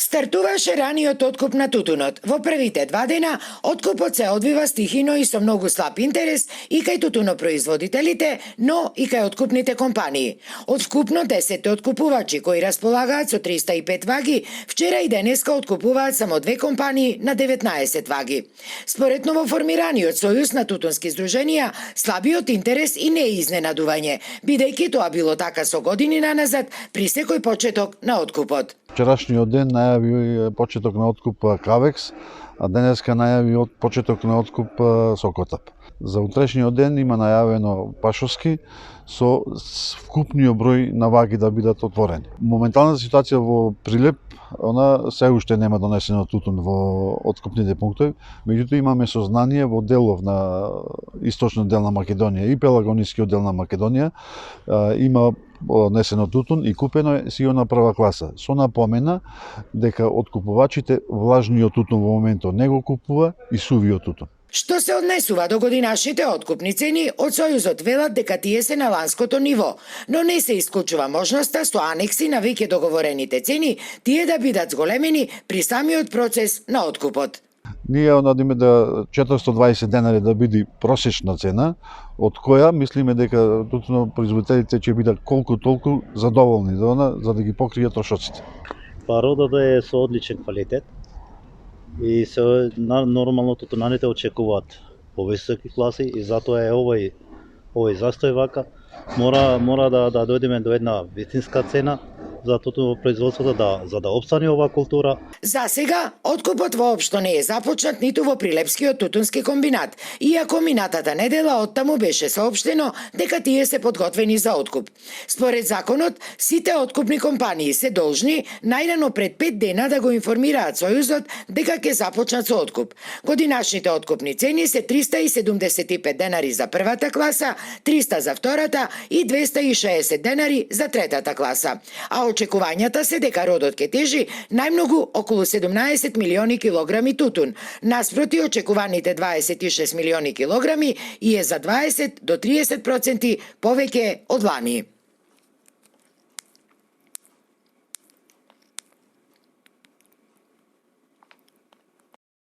Стартуваше раниот откуп на тутунот. Во првите 2 дена, откупот се одвива стихино и со многу слаб интерес и кај тутунопроизводителите, но и кај откупните компании. Од вкупно 10 откупувачи кои располагаат со 305 ваги, вчера и денеска откупуваат само 2 компании на 19 ваги. Според новоформираниот Сојуз на тутунски здруженија, слабиот интерес и не е изненадување, бидејќи тоа било така со години наназад при секој почеток на откупот. Вчерашниот ден најави почеток на откуп Кавекс, а денеска најави почеток на откуп Сокотап. За утрешниот ден има најавено Пашовски со вкупниот број на ваги да бидат отворени. Моменталната ситуација во Прилеп, она се уште нема донесено тутун во откупните пунктови, меѓутоа имаме сознание во делов на источниот дел на Македонија и пелагонискиот дел на Македонија има однесено тутун и купено е сигурно прва класа. Со напомена дека откупувачите влажниот тутун во моментот не го купува и сувиот тутун. Што се однесува до годинашните откупни цени, од Сојузот велат дека тие се на ланското ниво, но не се исклучува можноста со анекси на веќе договорените цени, тие да бидат зголемени при самиот процес на откупот. Ние надиме да 420 денари да биде просечна цена, од која мислиме дека производителите ќе бидат колку толку задоволни за да ги покријат трошоците. Родата е со одличен квалитет и се нормално тутунаните очекуваат повисоки класи и затоа е овој застој вака. Мора да дојдеме до една вистинска цена за производството за да опстане оваа култура. За сега, откупот воопшто не е започнат ниту во Прилепскиот тутунски комбинат, иако минатата недела оттаму беше соопштено дека тие се подготвени за откуп. Според законот, сите откупни компании се должни најрано пред 5 дена да го информираат Сојузот дека ќе започнат со откуп. Годинашните откупни цени се 375 денари за првата класа, 300 за втората и 260 денари за третата класа. А очекувањата се дека родот ќе тежи најмногу околу 17 милиони килограми тутун, наспроти очекуваните 26 милиони килограми и е за 20 до 30% повеќе од лани.